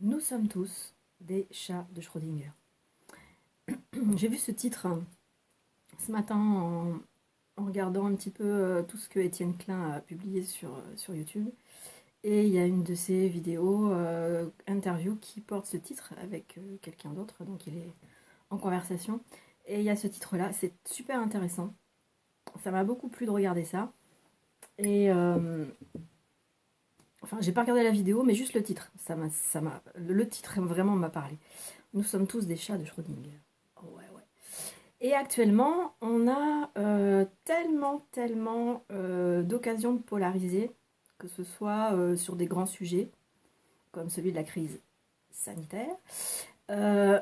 Nous sommes tous des chats de Schrödinger. J'ai vu ce titre ce matin en regardant un petit peu tout ce que Étienne Klein a publié sur YouTube. Et il y a une de ses vidéos interview qui porte ce titre avec quelqu'un d'autre, donc il est en conversation. Et il y a ce titre-là, c'est super intéressant. Ça m'a beaucoup plu de regarder ça. Et enfin, j'ai pas regardé la vidéo, mais juste le titre. Le titre vraiment m'a parlé. Nous sommes tous des chats de Schrödinger. Oh, ouais, ouais. Et actuellement, on a tellement d'occasions de polariser, que ce soit sur des grands sujets, comme celui de la crise sanitaire, euh,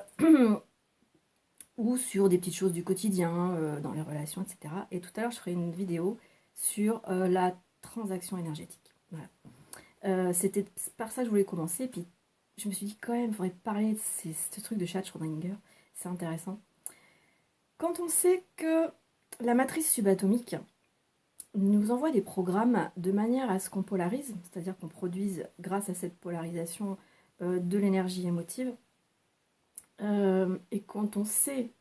ou sur des petites choses du quotidien, dans les relations, etc. Et tout à l'heure, je ferai une vidéo sur la transaction énergétique. Voilà. C'était par ça que je voulais commencer, puis je me suis dit quand même, il faudrait parler de ce truc de chat de Schrödinger, c'est intéressant. Quand on sait que la matrice subatomique nous envoie des programmes de manière à ce qu'on polarise, c'est-à-dire qu'on produise, grâce à cette polarisation, de l'énergie émotive, et quand on sait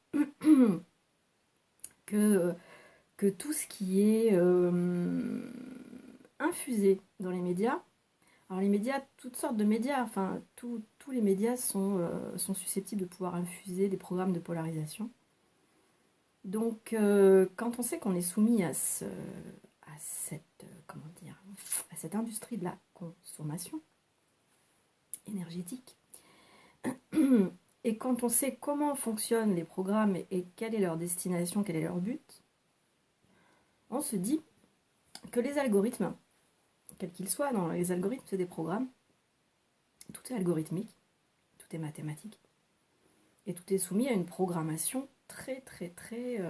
que, que tout ce qui est infusé dans les médias, alors les médias, toutes sortes de médias, enfin tous les médias sont susceptibles de pouvoir infuser des programmes de polarisation. Donc, quand on sait qu'on est soumis à cette, comment dire, à cette industrie de la consommation énergétique, et quand on sait comment fonctionnent les programmes et quelle est leur destination, quel est leur but, on se dit que les algorithmes, quels qu'ils soient, dans les algorithmes, c'est des programmes, tout est algorithmique, tout est mathématique, et tout est soumis à une programmation très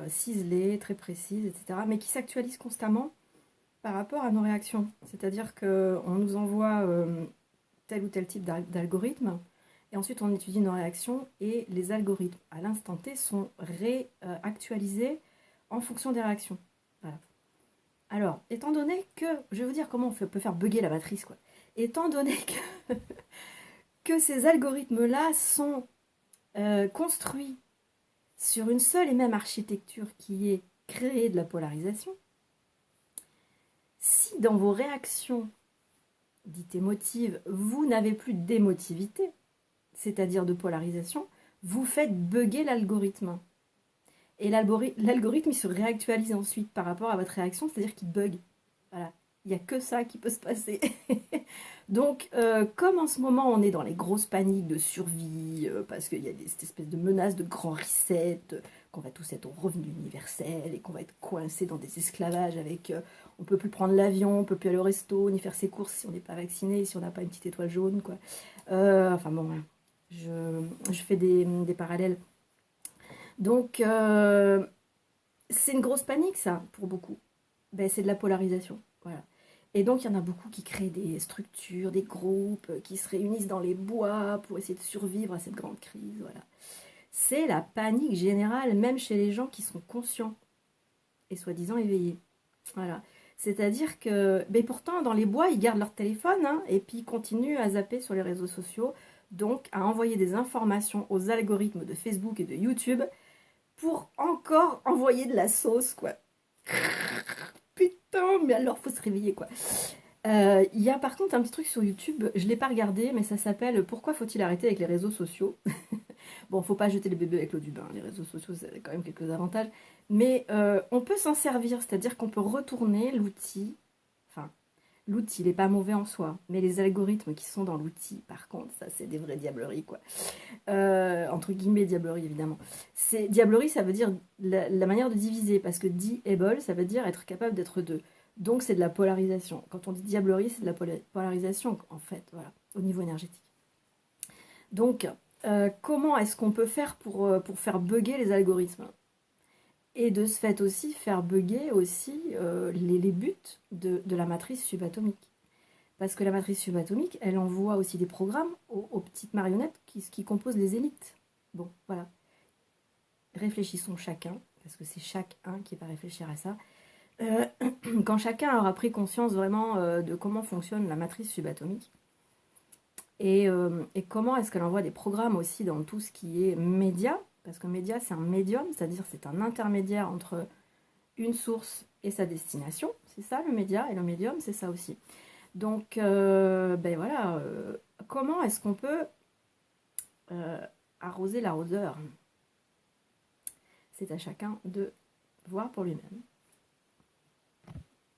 ciselée, très précise, etc., mais qui s'actualise constamment par rapport à nos réactions. C'est-à-dire qu'on nous envoie tel ou tel type d'algorithme, et ensuite on étudie nos réactions, et les algorithmes, à l'instant T, sont réactualisés en fonction des réactions. Voilà. Alors, étant donné que, je vais vous dire comment on peut faire bugger la matrice, quoi. Étant donné que ces algorithmes-là sont construits sur une seule et même architecture qui est créée de la polarisation, si dans vos réactions dites émotives, vous n'avez plus d'émotivité, c'est-à-dire de polarisation, vous faites bugger l'algorithme. Et l'algorithme, il se réactualise ensuite par rapport à votre réaction, c'est-à-dire qu'il bug. Voilà. Il n'y a que ça qui peut se passer. Donc, comme en ce moment, on est dans les grosses paniques de survie, parce qu'il y a cette espèce de menace de grand reset, qu'on va tous être au revenu universel et qu'on va être coincé dans des esclavages avec... on peut plus prendre l'avion, on peut plus aller au resto, ni faire ses courses si on n'est pas vacciné, si on n'a pas une petite étoile jaune, quoi. Enfin bon, je fais des parallèles. Donc, c'est une grosse panique, ça, pour beaucoup. Ben, c'est de la polarisation, voilà. Et donc, il y en a beaucoup qui créent des structures, des groupes, qui se réunissent dans les bois pour essayer de survivre à cette grande crise, voilà. C'est la panique générale, même chez les gens qui sont conscients et soi-disant éveillés. Voilà. C'est-à-dire que, ben pourtant, dans les bois, ils gardent leur téléphone, hein, et puis ils continuent à zapper sur les réseaux sociaux, donc à envoyer des informations aux algorithmes de Facebook et de YouTube pour encore envoyer de la sauce, quoi. Putain, mais alors faut se réveiller, quoi. Il y a par contre un petit truc sur YouTube, je ne l'ai pas regardé, mais ça s'appelle Pourquoi faut-il arrêter avec les réseaux sociaux? Bon, faut pas jeter le bébé avec l'eau du bain, les réseaux sociaux, ça a quand même quelques avantages, mais on peut s'en servir, c'est-à-dire qu'on peut retourner l'outil, enfin, l'outil, il n'est pas mauvais en soi, mais les algorithmes qui sont dans l'outil, par contre, ça c'est des vraies diableries, quoi. Entre guillemets, diablerie, évidemment. Diablerie, ça veut dire la manière de diviser, parce que di-able, ça veut dire être capable d'être deux. Donc c'est de la polarisation. Quand on dit diablerie, c'est de la polarisation, en fait, voilà, au niveau énergétique. Donc, comment est-ce qu'on peut faire pour faire bugger les algorithmes? Et de ce fait aussi, faire bugger aussi les buts de la matrice subatomique. Parce que la matrice subatomique, elle envoie aussi des programmes aux petites marionnettes qui composent les élites. Bon, voilà. Réfléchissons chacun, parce que c'est chacun qui va réfléchir à ça. Euh, Quand chacun aura pris conscience vraiment de comment fonctionne la matrice subatomique, Et comment est-ce qu'elle envoie des programmes aussi dans tout ce qui est média, parce que média c'est un médium, c'est-à-dire c'est un intermédiaire entre une source et sa destination, c'est ça le média, et le médium c'est ça aussi. Donc ben voilà, comment est-ce qu'on peut arroser l'arroseur? C'est à chacun de voir pour lui-même.